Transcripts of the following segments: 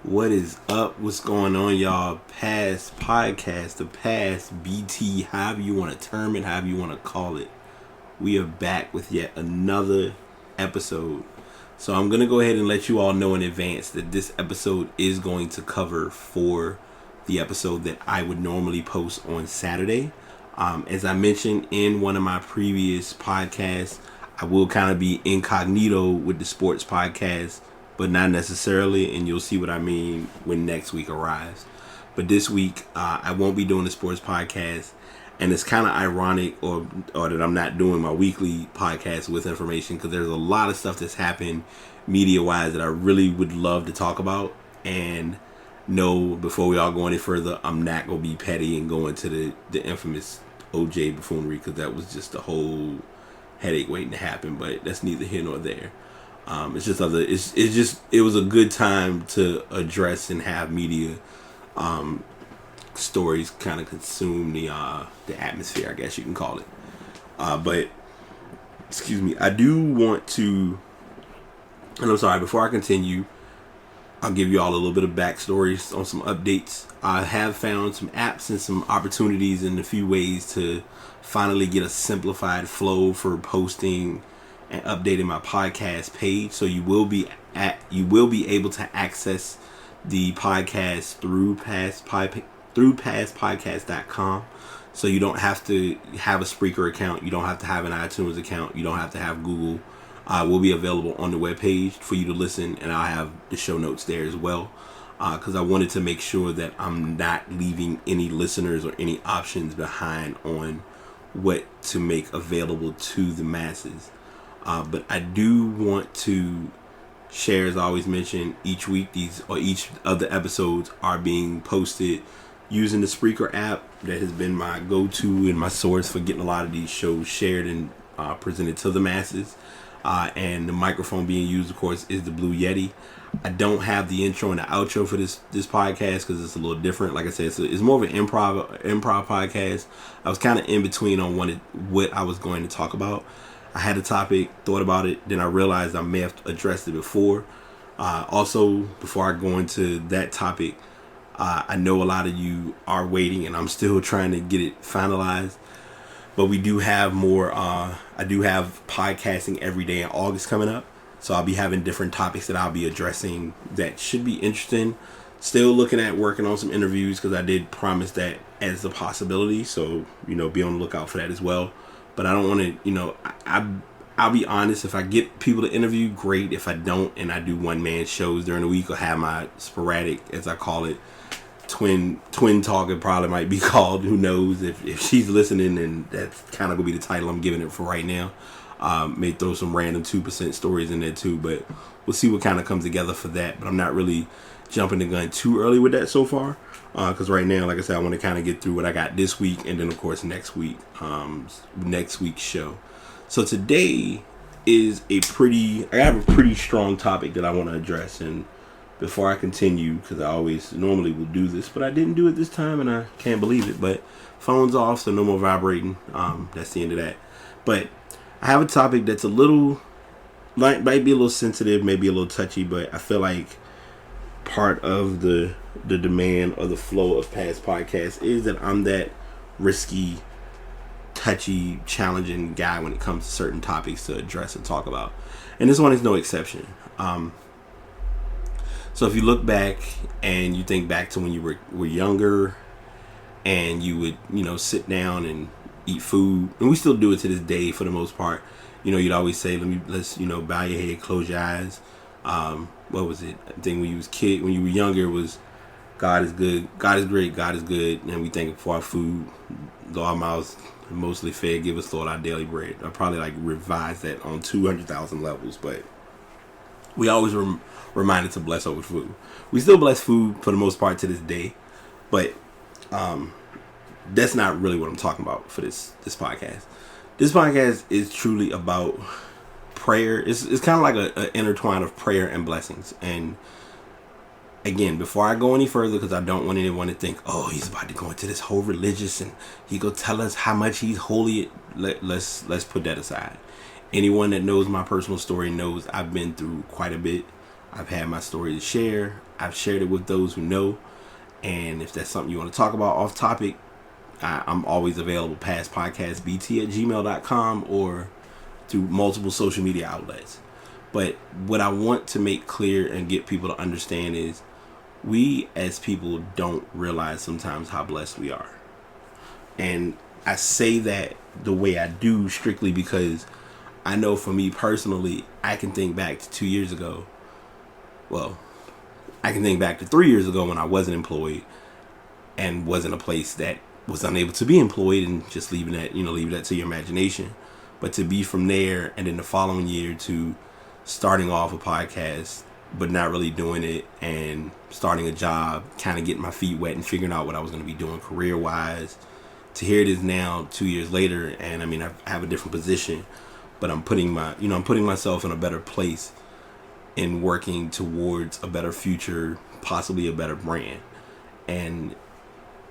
What is up? What's going on, y'all? Past podcast, the past BT, however you want to term it, however you want to call it. We are back with yet another episode. So I'm going to go ahead and let you all know in advance that this episode is going to cover for the episode that I would normally post on Saturday. As I mentioned in one of my previous podcasts, I will kind of be incognito with the sports podcast, but not necessarily, and you'll see what I mean when next week arrives. But this week, I won't be doing the sports podcast, and it's kind of ironic or that I'm not doing my weekly podcast with information, because there's a lot of stuff that's happened media-wise that I really would love to talk about. And no, before we all go any further, I'm not going to be petty and go into the infamous OJ buffoonery, because that was just a whole headache waiting to happen, but that's neither here nor there. It was a good time to address and have media stories kind of consume the atmosphere, I guess you can call it. But excuse me, I do want to, and I'm sorry, before I continue, I'll give you all a little bit of backstories on some updates. I have found some apps and some opportunities in a few ways to finally get a simplified flow for posting and updating my podcast page. So you will be able to access the podcast through pastpodcast.com. So you don't have to have a Spreaker account, you don't have to have an iTunes account, you don't have to have Google. Will be available on the webpage for you to listen, and I'll have the show notes there as well, because I wanted to make sure that I'm not leaving any listeners or any options behind on what to make available to the masses. But I do want to share, as I always mention, each week each of the episodes are being posted using the Spreaker app. That has been my go-to and my source for getting a lot of these shows shared and presented to the masses. And the microphone being used, of course, is the Blue Yeti. I don't have the intro and the outro for this podcast because it's a little different. Like I said, it's more of an improv podcast. I was kind of in between on what I was going to talk about. I had a topic, thought about it, then I realized I may have addressed it before. Also, before I go into that topic, I know a lot of you are waiting, and I'm still trying to get it finalized. But we do have more, I do have podcasting every day in August coming up. So I'll be having different topics that I'll be addressing that should be interesting. Still looking at working on some interviews, because I did promise that as a possibility. So, be on the lookout for that as well. But I don't want to, I'll be honest. If I get people to interview, great. If I don't, and I do one-man shows during the week, or have my sporadic, as I call it, twin talk, it probably might be called. Who knows? If she's listening, and that's kind of gonna be the title I'm giving it for right now. May throw some random 2% stories in there too, but we'll see what kind of comes together for that. But I'm not really jumping the gun too early with that so far, because right now, like I said, I want to kind of get through what I got this week, and then of course next week's show. So today is I have a pretty strong topic that I want to address. And before I continue, because I always normally will do this, but I didn't do it this time, and I can't believe it. But phone's off, so no more vibrating. That's the end of that. But I have a topic that's might be a little sensitive, maybe a little touchy, but I feel like part of the demand or the flow of past podcasts is that I'm that risky, touchy, challenging guy when it comes to certain topics to address and talk about. And this one is no exception. So if you look back and you think back to when you were younger, and you would, sit down and eat food, and we still do it to this day for the most part. You'd always say, let's bow your head, close your eyes. What was it? I think when you were younger, it was God is good, God is great, God is good, and we thank Him for our food, though our mouths are mostly fed, give us Lord our daily bread. I probably revise that on 200,000 levels, but we always reminded to bless over food. We still bless food for the most part to this day, but that's not really what I'm talking about for this podcast. This podcast is truly about prayer. It's kind of like an intertwine of prayer and blessings. And again, before I go any further, because I don't want anyone to think, oh, he's about to go into this whole religious and he go tell us how much he's holy. Let's put that aside. Anyone that knows my personal story knows I've been through quite a bit. I've had my story to share. I've shared it with those who know. And if that's something you want to talk about off topic, I'm always available past podcastbt@gmail.com or through multiple social media outlets. But what I want to make clear and get people to understand is we as people don't realize sometimes how blessed we are. And I say that the way I do strictly because I know for me personally, I can think back to 2 years ago. Well, I can think back to 3 years ago when I wasn't employed and was in a place that was unable to be employed, and just leave that to your imagination. But to be from there and then the following year to starting off a podcast but not really doing it, and starting a job, kind of getting my feet wet and figuring out what I was going to be doing career wise, to here it is now 2 years later, and I mean I have a different position, but I'm putting myself in a better place in working towards a better future, possibly a better brand. And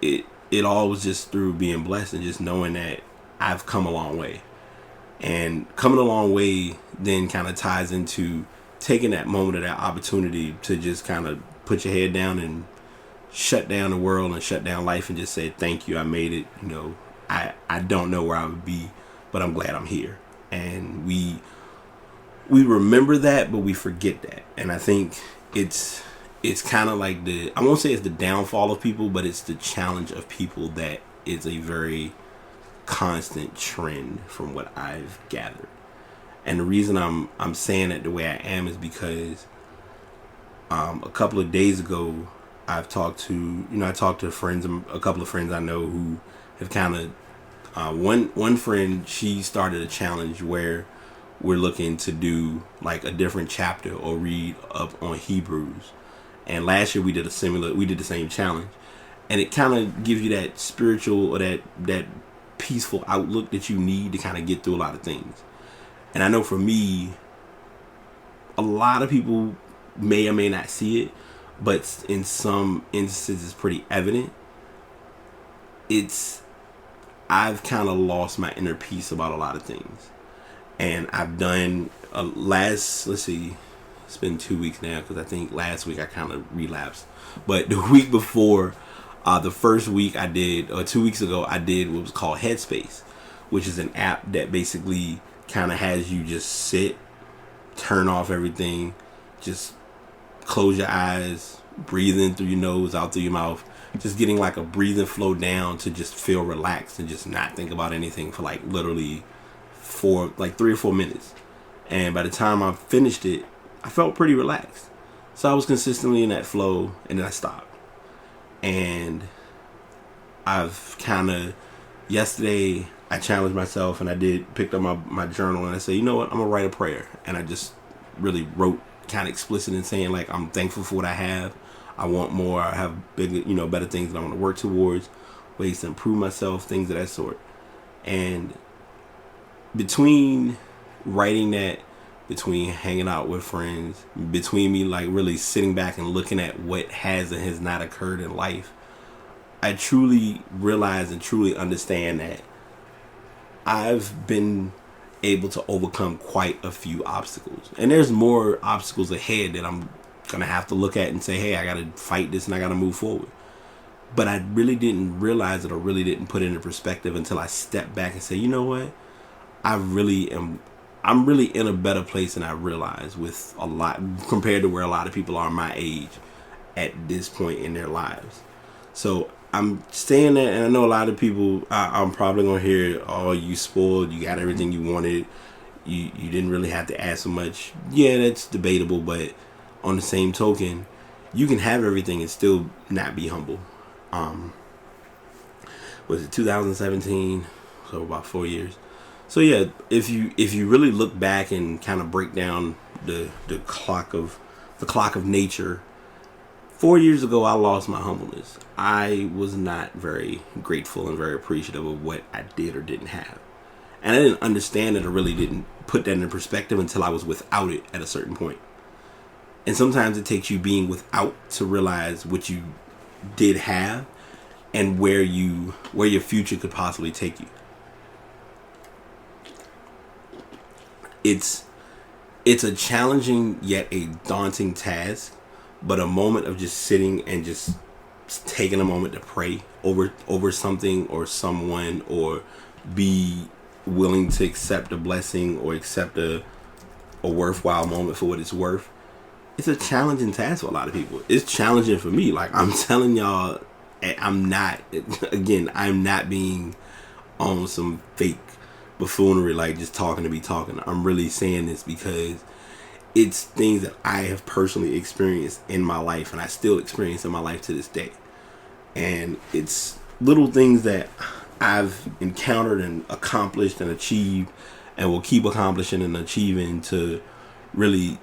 it all was just through being blessed and just knowing that I've come a long way. And coming a long way then kind of ties into taking that moment of that opportunity to just kind of put your head down and shut down the world and shut down life and just say, thank you, I made it. I don't know where I would be, but I'm glad I'm here. And we remember that, but we forget that. And I think it's kind of like I won't say it's the downfall of people, but it's the challenge of people that is a very constant trend from what I've gathered. And the reason I'm saying it the way I am is because a couple of days ago I talked to a couple of friends I know who have kind of one friend, she started a challenge where we're looking to do like a different chapter or read up on Hebrews. And last year we did the same challenge, and it kind of gives you that spiritual or that peaceful outlook that you need to kind of get through a lot of things. And I know for me, a lot of people may or may not see it, but in some instances it's pretty evident. I've kind of lost my inner peace about a lot of things. And I've done it's been 2 weeks now, because I think last week I kind of relapsed. But the week before, the first week I did, or 2 weeks ago, I did what was called Headspace, which is an app that basically kind of has you just sit, turn off everything, just close your eyes, breathe in through your nose, out through your mouth, just getting like a breathing flow down to just feel relaxed and just not think about anything for like literally 3 or 4 minutes. And by the time I finished it, I felt pretty relaxed. So I was consistently in that flow, and then I stopped. And I've kind of, yesterday I challenged myself, and I picked up my journal, and I said, you know what, I'm gonna write a prayer. And I just really wrote kind of explicit in saying, like, I'm thankful for what I have. I want more. I have big, better things that I want to work towards, ways to improve myself, things of that sort. And between writing that, between hanging out with friends, between me like really sitting back and looking at what has and has not occurred in life, I truly realize and truly understand that I've been able to overcome quite a few obstacles. And there's more obstacles ahead that I'm going to have to look at and say, hey, I got to fight this and I got to move forward. But I really didn't realize it, or really didn't put it into perspective until I stepped back and say, you know what? I'm really in a better place than I realized, with a lot compared to where a lot of people are my age at this point in their lives. So I'm saying that, and I know a lot of people, I'm probably going to hear, oh, you spoiled, you got everything you wanted, you didn't really have to ask so much. Yeah, that's debatable, but on the same token, you can have everything and still not be humble. Was it 2017? So about 4 years. So yeah, if you really look back and kind of break down the clock of nature, 4 years ago I lost my humbleness. I was not very grateful and very appreciative of what I did or didn't have. And I didn't understand it, or really didn't put that in perspective until I was without it at a certain point. And sometimes it takes you being without to realize what you did have and where your future could possibly take you. It's a challenging yet a daunting task, but a moment of just sitting and just taking a moment to pray over something or someone, or be willing to accept a blessing or accept a worthwhile moment for what it's worth. It's a challenging task for a lot of people. It's challenging for me. Like, I'm telling y'all, I'm not being on some fake buffoonery, like just talking to be talking. I'm really saying this because it's things that I have personally experienced in my life, and I still experience in my life to this day. And it's little things that I've encountered and accomplished and achieved and will keep accomplishing and achieving to really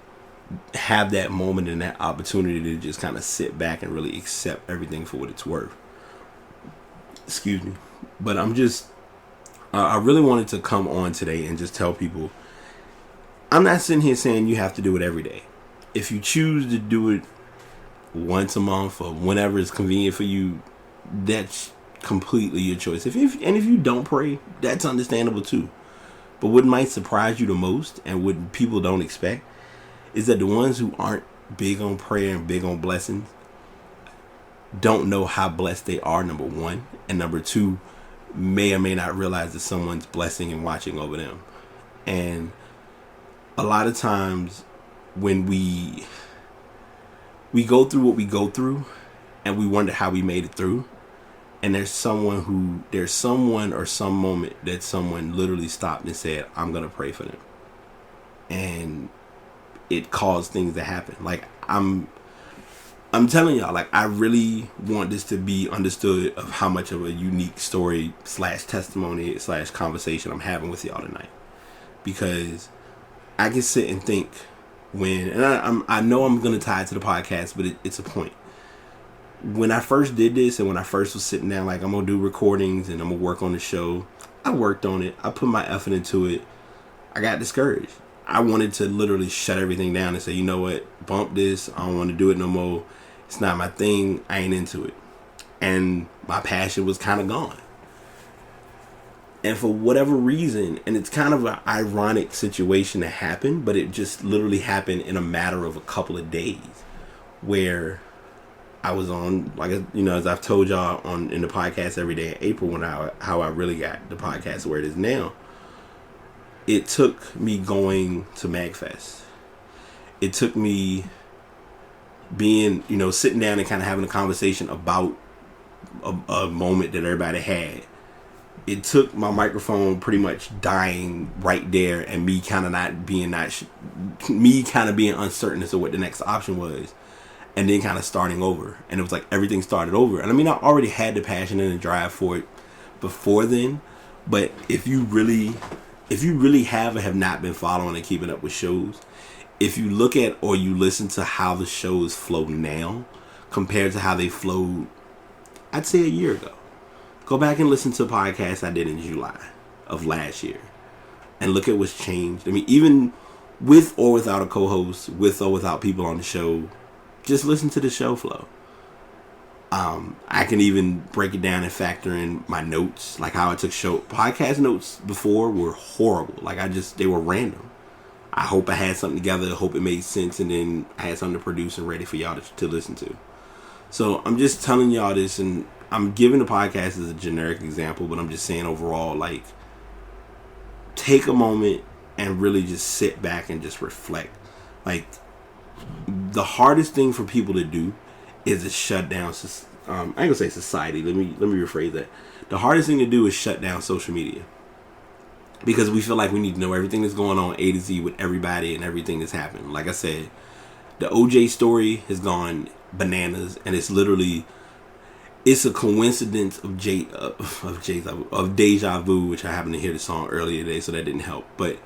have that moment and that opportunity to just kind of sit back and really accept everything for what it's worth. Excuse me. But I really wanted to come on today and just tell people, I'm not sitting here saying you have to do it every day. If you choose to do it once a month or whenever it's convenient for you, that's completely your choice. If you don't pray, that's understandable too. But what might surprise you the most, and what people don't expect, is that the ones who aren't big on prayer and big on blessings don't know how blessed they are, number one, and number two, may or may not realize that someone's blessing and watching over them. And a lot of times when we go through what we go through and we wonder how we made it through, and there's someone or some moment that someone literally stopped and said, I'm gonna pray for them, and it caused things to happen. Like, I'm telling y'all, like, I really want this to be understood of how much of a unique story / testimony / conversation I'm having with y'all tonight. Because I can sit and think I know I'm going to tie it to the podcast, but it's a point. When I first did this and when I first was sitting down, like, I'm going to do recordings and I'm going to work on the show, I worked on it. I put my effort into it. I got discouraged. I wanted to literally shut everything down and say, you know what, bump this. I don't want to do it no more. It's not my thing. I ain't into it. And my passion was kind of gone. And for whatever reason, and it's kind of an ironic situation that happened, but it just literally happened in a matter of a couple of days, where I was on, like, as I've told y'all in the podcast every day in April, how I really got the podcast where it is now. It took me going to MagFest. It took me being, sitting down and kind of having a conversation about a moment that everybody had. It took my microphone pretty much dying right there, and me kind of being uncertain as to what the next option was, and then kind of starting over. And it was like everything started over. And I mean, I already had the passion and the drive for it before then, but if you really have or have not been following and keeping up with shows, if you look at or you listen to how the shows flow now compared to how they flowed, I'd say a year ago. Go back and listen to a podcast I did in July of last year and look at what's changed. I mean, even with or without a co-host, with or without people on the show, just listen to the show flow. I can even break it down and factor in my notes, like how I took podcast notes before were horrible. Like, they were random. I hope I had something together. I hope it made sense, and then I had something to produce and ready for y'all to listen to. So I'm just telling y'all this, and I'm giving the podcast as a generic example, but I'm just saying overall, like, take a moment and really just sit back and just reflect. Like, the hardest thing for people to do is to shut down. I ain't gonna say society. Let me rephrase that. The hardest thing to do is shut down social media, because we feel like we need to know everything that's going on A to Z with everybody and everything that's happening. Like I said, the OJ story has gone bananas, and it's a coincidence of deja vu, which I happened to hear the song earlier today, so that didn't help. But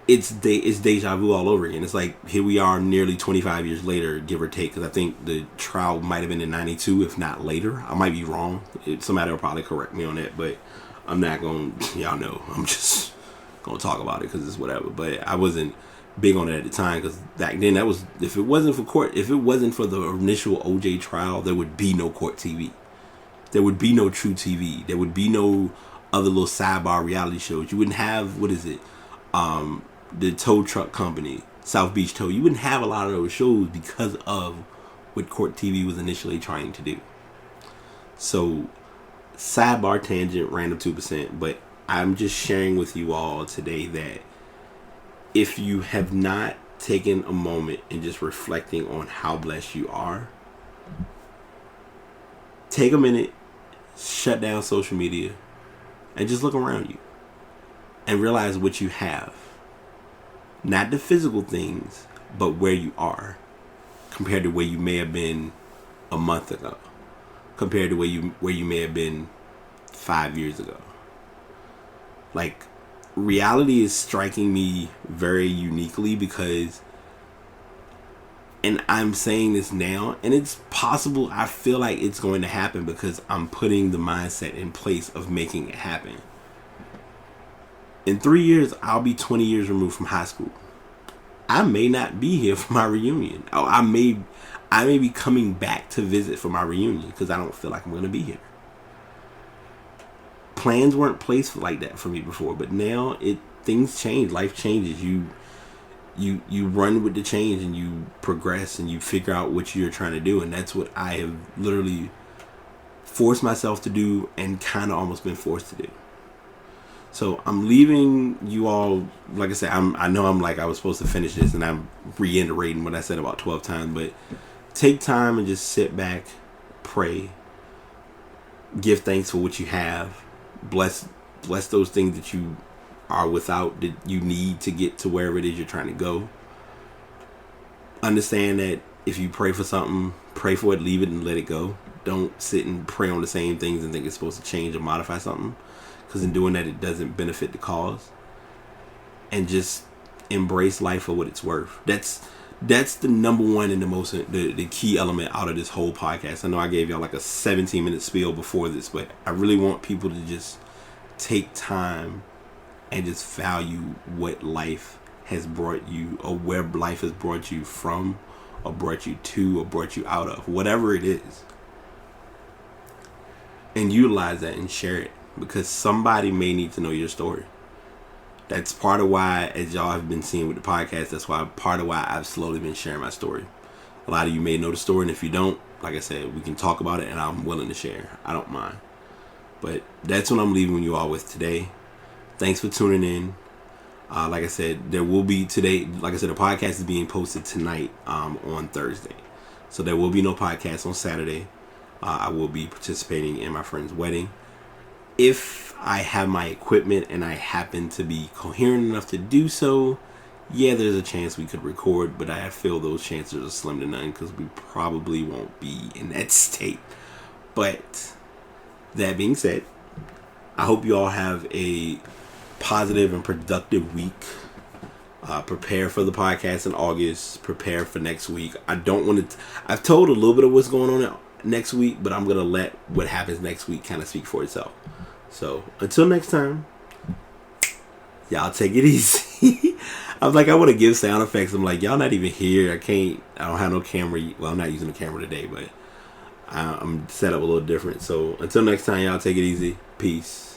it's deja vu all over again. It's like, here we are nearly 25 years later, give or take, because I think the trial might have been in 92, if not later. I might be wrong. Somebody will probably correct me on that, but I'm not going to, y'all know, I'm just going to talk about it because it's whatever. But I wasn't big on it at the time, because back then, if it wasn't for the initial OJ trial, there would be no court TV. There would be no True TV. There would be no other little sidebar reality shows. You wouldn't have, the tow truck company. South Beach Toe. You wouldn't have a lot of those shows because of what Court TV was initially trying to do. So, sidebar tangent, random 2%, but I'm just sharing with you all today that if you have not taken a moment and just reflecting on how blessed you are, take a minute, shut down social media, and just look around you and realize what you have. Not the physical things, but where you are compared to where you may have been a month ago, compared to where you may have been 5 years ago. Like, reality is striking me very uniquely because, and I'm saying this now, and it's possible, I feel like it's going to happen because I'm putting the mindset in place of making it happen. In 3 years, I'll be 20 years removed from high school. I may not be here for my reunion. I may be coming back to visit for my reunion because I don't feel like I'm going to be here. Plans weren't placed like that for me before, but now things change. Life changes. You run with the change and you progress and you figure out what you're trying to do, and that's what I have literally forced myself to do and kind of almost been forced to do. So I'm leaving you all, like I said, I know I was supposed to finish this and I'm reiterating what I said about 12 times, but take time and just sit back, pray, give thanks for what you have, bless those things that you are without, that you need to get to wherever it is you're trying to go. Understand that if you pray for something, pray for it, leave it and let it go. Don't sit and pray on the same things and think it's supposed to change or modify something, because in doing that it doesn't benefit the cause. And just embrace life for what it's worth. That's the number one and the key element out of this whole podcast. I know I gave y'all like a 17-minute spiel before this, but I really want people to just take time and just value what life has brought you, or where life has brought you from, or brought you to, or brought you out of, whatever it is, and utilize that and share it, because somebody may need to know your story. That's part of why, as y'all have been seeing with the podcast, that's why part of why I've slowly been sharing my story. A lot of you may know the story, and if you don't, like I said, we can talk about it and I'm willing to share. I don't mind. But that's what I'm leaving you all with today. Thanks for tuning in. Like I said, there will be today, like I said, the podcast is being posted tonight on Thursday. So there will be no podcast on Saturday. I will be participating in my friend's wedding. If I have my equipment and I happen to be coherent enough to do so, yeah, there's a chance we could record, but I feel those chances are slim to none because we probably won't be in that state. But that being said, I hope you all have a positive and productive week. Prepare for the podcast in August. Prepare for next week. I've told a little bit of what's going on next week, but I'm going to let what happens next week kind of speak for itself. So until next time, y'all take it easy. I want to give sound effects. I'm like, y'all not even here. I don't have no camera. Well, I'm not using the camera today, but I'm set up a little different. So until next time, y'all take it easy. Peace.